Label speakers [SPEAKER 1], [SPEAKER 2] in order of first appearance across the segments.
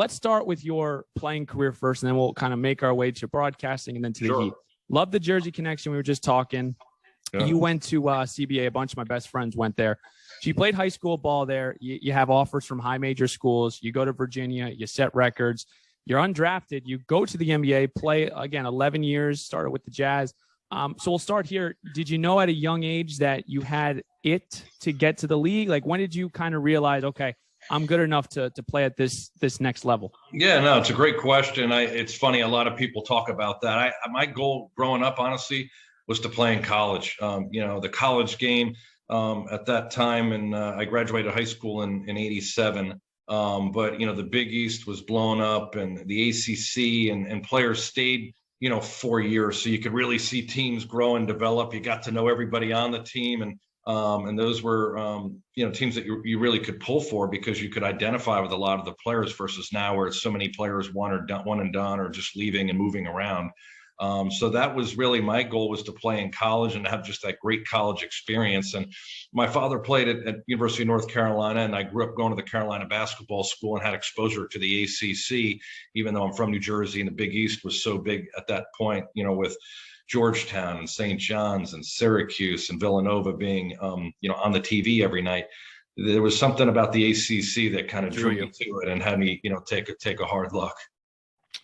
[SPEAKER 1] let's start with your playing career first, and then we'll kind of make our way to broadcasting and then to the Heat. Love the Jersey connection. We were just talking. Yeah. You went to CBA. A bunch of my best friends went there. So you played high school ball there. You have offers from high major schools. You go to Virginia. You set records. You're undrafted. You go to the NBA, play, again, 11 years, started with the Jazz. So we'll start here. Did you know at a young age that you had it to get to the league? Like, when did you kind of realize, okay, I'm good enough to play at this next level?
[SPEAKER 2] Yeah, no, it's a great question. It's funny. A lot of people talk about that. My goal growing up, honestly, was to play in college. The college game at that time, and I graduated high school in 87. But, the Big East was blown up, and the ACC and players stayed, 4 years. So you could really see teams grow and develop. You got to know everybody on the team. And those were, teams that you really could pull for because you could identify with a lot of the players versus now where it's so many players one and done or just leaving and moving around. So that was really my goal, was to play in college and have just that great college experience. And my father played at University of North Carolina, and I grew up going to the Carolina basketball school and had exposure to the ACC, even though I'm from New Jersey and the Big East was so big at that point, with Georgetown and St. John's and Syracuse and Villanova being, on the TV every night. There was something about the ACC that kind of drew me to it and had me, take a hard look.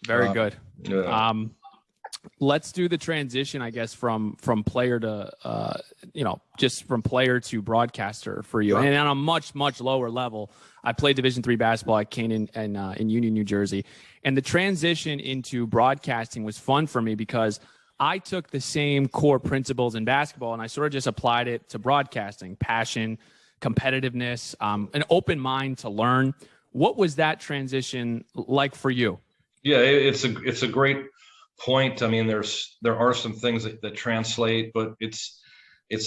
[SPEAKER 1] Very good.
[SPEAKER 2] Yeah.
[SPEAKER 1] Let's do the transition, I guess, from player to, just from player to broadcaster for you. Sure. And on a much, much lower level, I played Division III basketball at Canaan and in Union, New Jersey. And the transition into broadcasting was fun for me because I took the same core principles in basketball and I sort of just applied it to broadcasting: passion, competitiveness, an open mind to learn. What was that transition like for you?
[SPEAKER 2] Yeah, it's a great point. I mean, there are some things that translate, but it's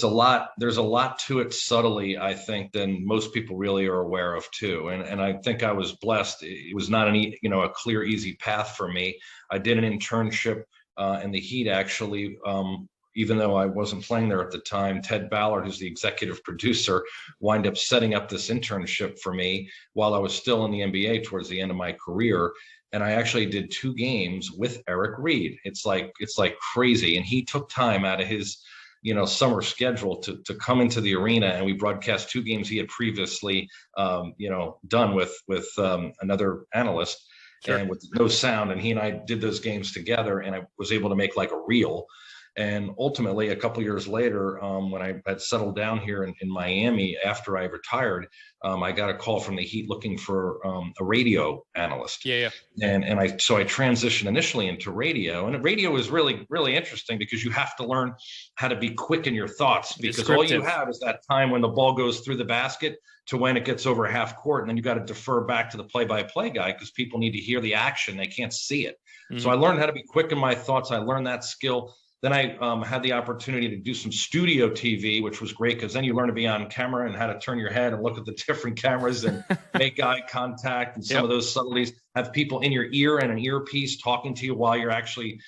[SPEAKER 2] a lot. There's a lot to it subtly, I think, than most people really are aware of too. And I think I was blessed. It was not a clear, easy path for me. I did an internship in the Heat, actually, even though I wasn't playing there at the time. Ted Ballard, who's the executive producer, wound up setting up this internship for me while I was still in the NBA towards the end of my career. And I actually did 2 games with Eric Reed. It's like crazy. And he took time out of his, summer schedule to come into the arena, and we broadcast 2 games he had previously, done with another analyst. Sure. And with no sound. And he and I did those games together, and I was able to make like a reel. And ultimately, a couple of years later, when I had settled down here in Miami after I retired, I got a call from the Heat looking for a radio analyst.
[SPEAKER 1] Yeah.
[SPEAKER 2] And I transitioned initially into radio, and radio is really, really interesting because you have to learn how to be quick in your thoughts, because all you have is that time when the ball goes through the basket to when it gets over half court, and then you got to defer back to the play-by-play guy because people need to hear the action; they can't see it. Mm-hmm. So I learned how to be quick in my thoughts. I learned that skill. Then I had the opportunity to do some studio TV, which was great because then you learn to be on camera and how to turn your head and look at the different cameras and make eye contact and some of those subtleties. Have people in your ear and an earpiece talking to you while you're actually,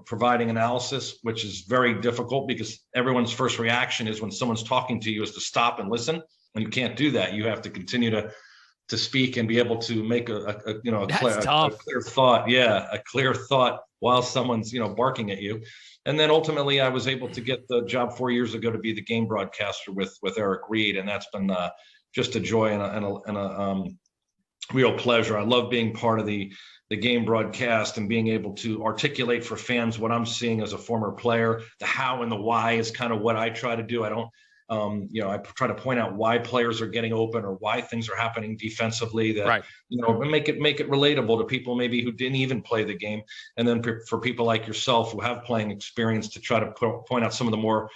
[SPEAKER 2] providing analysis, which is very difficult because everyone's first reaction is when someone's talking to you is to stop and listen. And you can't do that. You have to continue to speak and be able to make a clear thought. Yeah, a clear thought while someone's, barking at you. And then ultimately I was able to get the job 4 years ago to be the game broadcaster with Eric Reed. And that's been just a joy and a real pleasure. I love being part of the game broadcast and being able to articulate for fans what I'm seeing as a former player. The how and the why is kind of what I try to do. I don't, I try to point out why players are getting open or why things are happening defensively that, make it relatable to people maybe who didn't even play the game. And then for people like yourself who have playing experience to try to point out some of the more,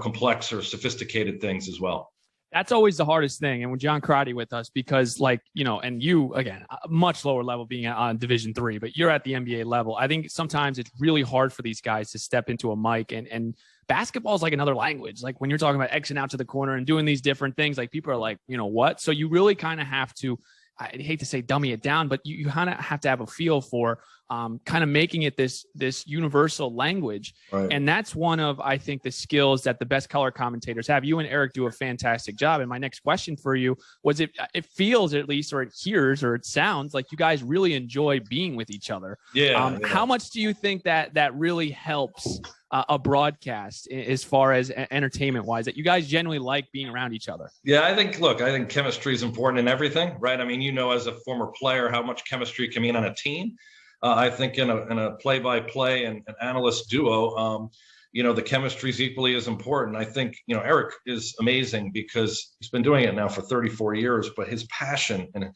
[SPEAKER 2] complex or sophisticated things as well.
[SPEAKER 1] That's always the hardest thing. And with John Crotty with us, because and you, again, a much lower level being on Division III, but you're at the NBA level. I think sometimes it's really hard for these guys to step into a mic and basketball is like another language. Like when you're talking about Xing out to the corner and doing these different things, like people are like, what? So you really kind of have to, I hate to say dummy it down, but you kind of have to have a feel for kind of making it this universal language.
[SPEAKER 2] Right.
[SPEAKER 1] And that's one of, I think, the skills that the best color commentators have. You and Eric do a fantastic job. And my next question for you was, it feels, at least, or it hears, or it sounds like you guys really enjoy being with each other.
[SPEAKER 2] Yeah.
[SPEAKER 1] How much do you think that really helps a broadcast as far as entertainment wise, that you guys generally like being around each other?
[SPEAKER 2] Yeah, I think chemistry is important in everything, right? I mean, as a former player, how much chemistry can mean on a team. I think in a play-by-play and an analyst duo, the chemistry is equally as important. I think, Eric is amazing because he's been doing it now for 34 years, but his passion and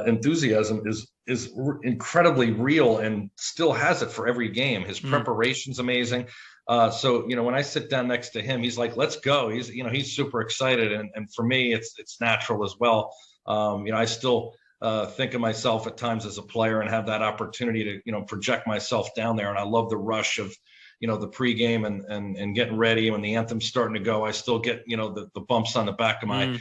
[SPEAKER 2] enthusiasm is incredibly real and still has it for every game. His preparation's amazing. So, when I sit down next to him, he's like, let's go. He's super excited. And for me, it's natural as well. I still think of myself at times as a player and have that opportunity to, project myself down there. And I love the rush of, the pregame and getting ready. When the anthem's starting to go, I still get, the bumps on the back of my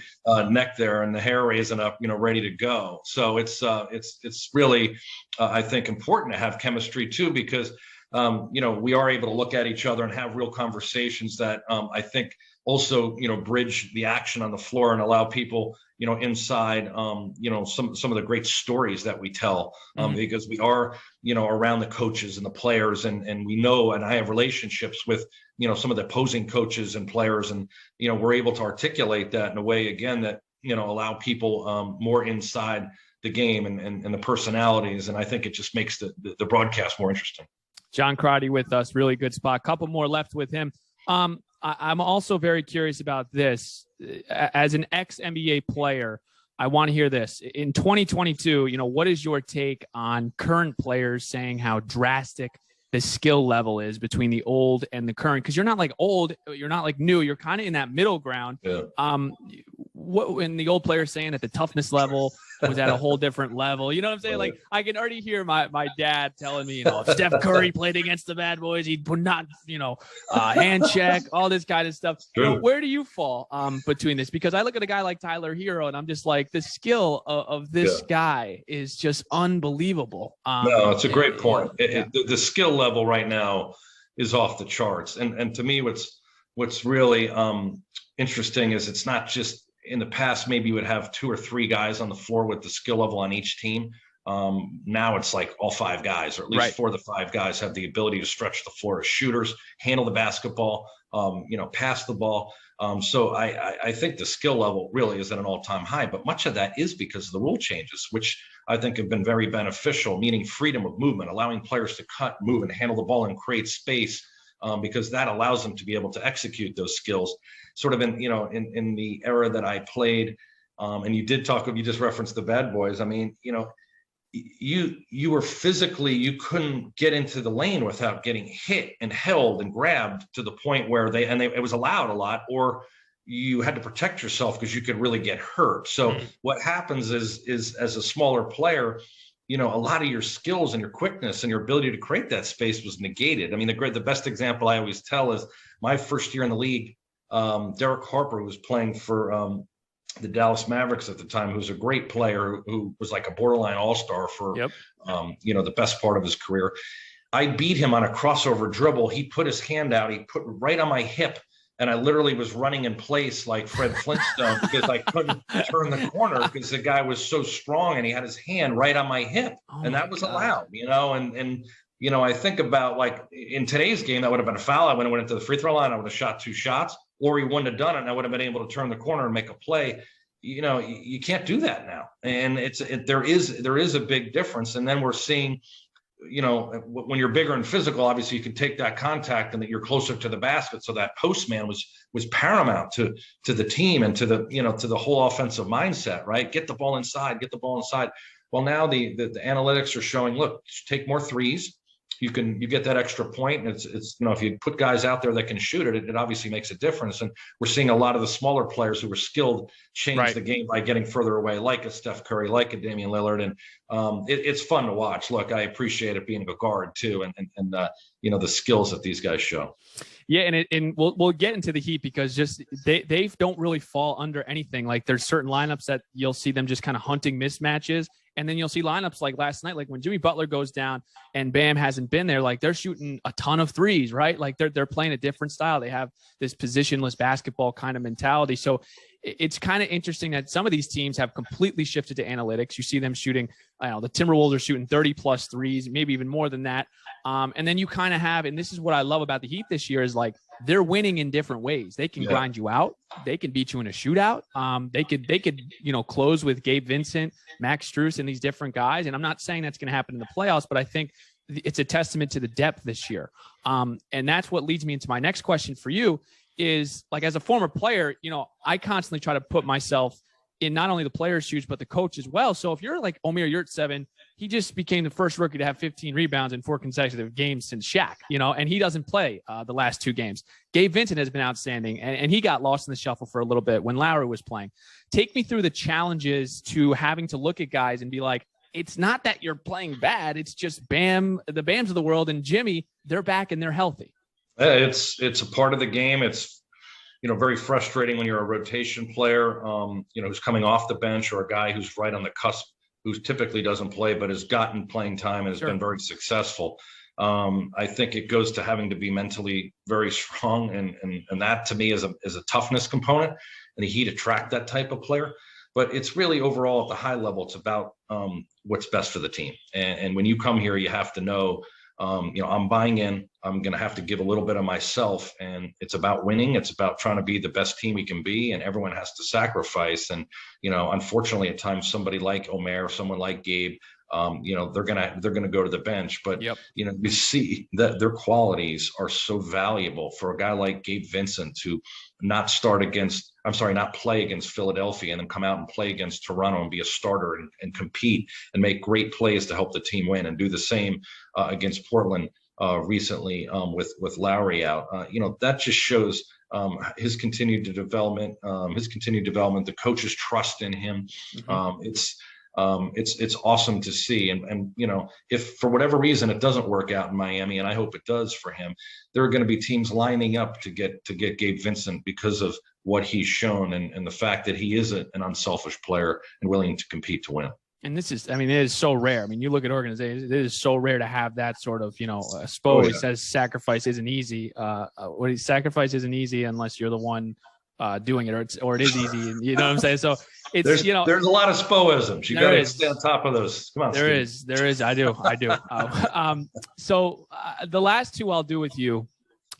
[SPEAKER 2] neck there and the hair raising up, ready to go. So it's really, I think, important to have chemistry too, because, we are able to look at each other and have real conversations that I think also, bridge the action on the floor and allow people, inside, some of the great stories that we tell, because we are, around the coaches and the players, and we know, and I have relationships with, some of the opposing coaches and players, and, we're able to articulate that in a way, again, that, allow people more inside the game and the personalities. And I think it just makes the broadcast more interesting.
[SPEAKER 1] John Crotty with us, really good spot. Couple more left with him. I'm also very curious about this. As an ex-NBA player, I want to hear this. In 2022, what is your take on current players saying how drastic the skill level is between the old and the current? Because you're not like old, you're not like new, you're kind of in that middle ground.
[SPEAKER 2] Yeah.
[SPEAKER 1] When the old players saying that the toughness level was at a whole different level, you know what I'm saying? Like, I can already hear my dad telling me, if Steph Curry played against the bad boys, he'd put not, hand check, all this kind of stuff. Where do you fall between this? Because I look at a guy like Tyler Herro and I'm just like, the skill of this guy is just unbelievable.
[SPEAKER 2] No, it's a great point. The skill level right now is off the charts. And to me, what's really interesting is it's not just, in the past, maybe you would have 2 or 3 guys on the floor with the skill level on each team. Now it's like all 5 guys, or at least 4 of the 5 guys have the ability to stretch the floor as shooters, handle the basketball, pass the ball. So I think the skill level really is at an all-time high, but much of that is because of the rule changes, which I think have been very beneficial, meaning freedom of movement, allowing players to cut, move, and handle the ball and create space, because that allows them to be able to execute those skills. Sort of in the era that I played, and you just referenced the bad boys. I mean, you were physically, you couldn't get into the lane without getting hit and held and grabbed to the point where it was allowed a lot, or you had to protect yourself because you could really get hurt. So what happens is as a smaller player, a lot of your skills and your quickness and your ability to create that space was negated. I mean, the best example I always tell is my first year in the league. Derek Harper, who was playing for the Dallas Mavericks at the time, who's a great player, who was like a borderline all-star for, the best part of his career. I beat him on a crossover dribble. He put his hand out. He put right on my hip. And I literally was running in place like Fred Flintstone because I couldn't turn the corner because the guy was so strong and he had his hand right on my hip. And that was allowed, and I think about, like, in today's game, that would have been a foul. I would have went into the free throw line. I would have shot 2 shots, or he wouldn't have done it, and I would have been able to turn the corner and make a play. You can't do that now. And there is a big difference. And then we're seeing, when you're bigger and physical, obviously you can take that contact and that you're closer to the basket. So that postman was paramount to the team and to the whole offensive mindset, right? Get the ball inside. Well, now the analytics are showing, look, take more threes. You get that extra point. And it's if you put guys out there that can shoot it obviously makes a difference. And we're seeing a lot of the smaller players who were skilled change the game by getting further away, like a Steph Curry, like a Damian Lillard. And it's fun to watch. Look, I appreciate it being a guard too, and the skills that these guys show.
[SPEAKER 1] Yeah, and we'll get into the Heat because just they don't really fall under anything. Like, there's certain lineups that you'll see them just kind of hunting mismatches, And then you'll see lineups like last night, like when Jimmy Butler goes down and Bam hasn't been there, like they're shooting a ton of threes, right? Like they're playing a different style. They have this positionless basketball kind of mentality. So it's kind of interesting that some of these teams have completely shifted to analytics. You see them shooting, the Timberwolves are shooting 30 plus threes, maybe even more than that. And then you kind of have, and this is what I love about the Heat this year, is like they're winning in different ways. They can grind you out. They can beat you in a shootout. They could, close with Gabe Vincent, Max Strus, and these different guys. And I'm not saying that's going to happen in the playoffs, but I think it's a testament to the depth this year. And that's what leads me into my next question for you is, like, as a former player, I constantly try to put myself in not only the player's shoes, but the coach as well. So if you're like Omer Yurtseven, he just became the first rookie to have 15 rebounds in 4 consecutive games since Shaq, and he doesn't play the last 2 games. Gabe Vincent has been outstanding, and he got lost in the shuffle for a little bit when Lowry was playing. Take me through the challenges to having to look at guys and be like, it's not that you're playing bad. It's just the Bams of the world and Jimmy, they're back and they're healthy.
[SPEAKER 2] It's a part of the game. It's, very frustrating when you're a rotation player, who's coming off the bench, or a guy who's right on the cusp, who typically doesn't play, but has gotten playing time and has been very successful. I think it goes to having to be mentally very strong. And that to me is a toughness component, and the Heat attract that type of player. But it's really overall at the high level, it's about what's best for the team. And when you come here, you have to know, I'm buying in. I'm going to have to give a little bit of myself, and it's about winning. It's about trying to be the best team we can be, and everyone has to sacrifice. And unfortunately, at times, somebody like Omer, someone like Gabe, they're gonna go to the bench. But you see that their qualities are so valuable for a guy like Gabe Vincent to not play against Philadelphia and then come out and play against Toronto and be a starter and compete and make great plays to help the team win, and do the same against Portland recently with Lowry out. That just shows his continued development, the coach's trust in him. It's awesome to see. And if for whatever reason it doesn't work out in Miami, and I hope it does for him, there are going to be teams lining up to get Gabe Vincent because of what he's shown and the fact that he is an unselfish player and willing to compete to win.
[SPEAKER 1] And it is so rare. I mean, you look at organizations, it is so rare to have that sort of, Spo says sacrifice isn't easy. Sacrifice isn't easy unless you're the one doing it, or it is easy. You know what I'm saying? So it's, there's
[SPEAKER 2] a lot of Spoisms. You got to stay on top of those. Come on.
[SPEAKER 1] There is. I do. So the last 2 I'll do with you,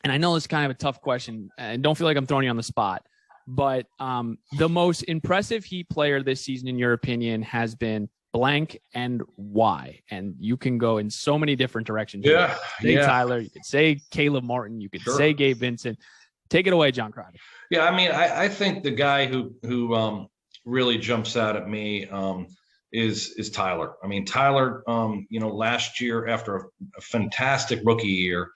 [SPEAKER 1] and I know it's kind of a tough question, and don't feel like I'm throwing you on the spot, but the most impressive Heat player this season, in your opinion, has been blank, and why? And you can go in so many different directions. You could say Tyler, you could say Caleb Martin, you could say Gabe Vincent. Take it away, John Crotty.
[SPEAKER 2] Yeah, I mean, I think the guy who really jumps out at me is Tyler. I mean, Tyler, last year after a fantastic rookie year,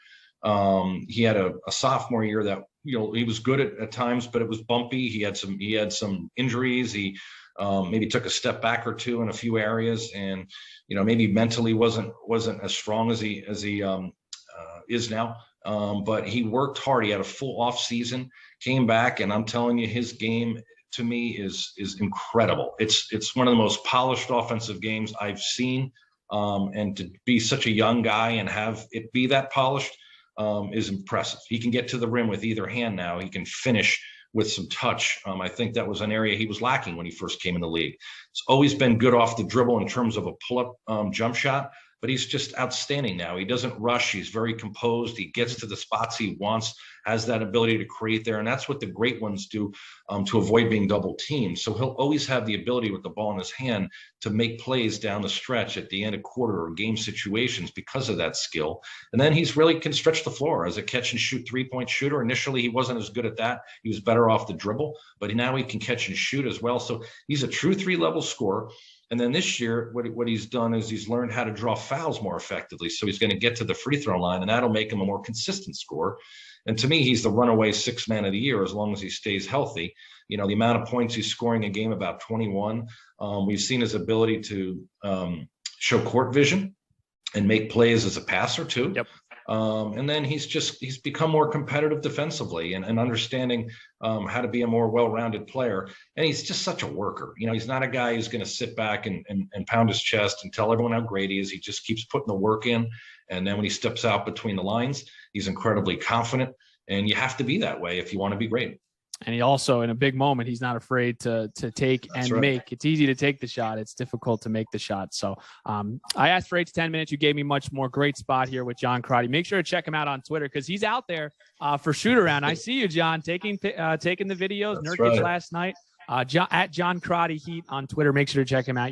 [SPEAKER 2] he had a sophomore year that he was good at times, but it was bumpy. He had some injuries. He maybe took a step back or 2 in a few areas, and maybe mentally wasn't as strong as he is now. But he worked hard. He had a full off season, came back, and I'm telling you, his game to me is incredible. It's one of the most polished offensive games I've seen. And to be such a young guy and have it be that polished is impressive. He can get to the rim with either hand now. He can finish with some touch. I think that was an area he was lacking when he first came in the league. It's always been good off the dribble in terms of a pull-up jump shot, but he's just outstanding now. He doesn't rush. He's very composed. He gets to the spots he wants, has that ability to create there. And that's what the great ones do to avoid being double teamed. So he'll always have the ability with the ball in his hand to make plays down the stretch at the end of quarter or game situations because of that skill. And then he's really can stretch the floor as a catch and shoot 3-point shooter. Initially, he wasn't as good at that. He was better off the dribble, but now he can catch and shoot as well. So he's a true 3-level scorer. And then this year, what he's done is he's learned how to draw fouls more effectively. So he's going to get to the free throw line, and that'll make him a more consistent scorer. And to me, he's the runaway 6th man of the year as long as he stays healthy. The amount of points he's scoring a game, about 21. We've seen his ability to show court vision and make plays as a passer too.
[SPEAKER 1] Yep.
[SPEAKER 2] And then he's become more competitive defensively and understanding how to be a more well-rounded player. And he's just such a worker. He's not a guy who's going to sit back and pound his chest and tell everyone how great he is. He just keeps putting the work in. And then when he steps out between the lines, he's incredibly confident. And you have to be that way if you want to be great.
[SPEAKER 1] And he also, in a big moment, he's not afraid to take and make. It's easy to take the shot. It's difficult to make the shot. So I asked for 8 to 10 minutes. You gave me much more. Great spot here with John Crotty. Make sure to check him out on Twitter because he's out there for shoot around. I see you, John, taking the videos. Nurkic last night. At John Crotty Heat on Twitter. Make sure to check him out.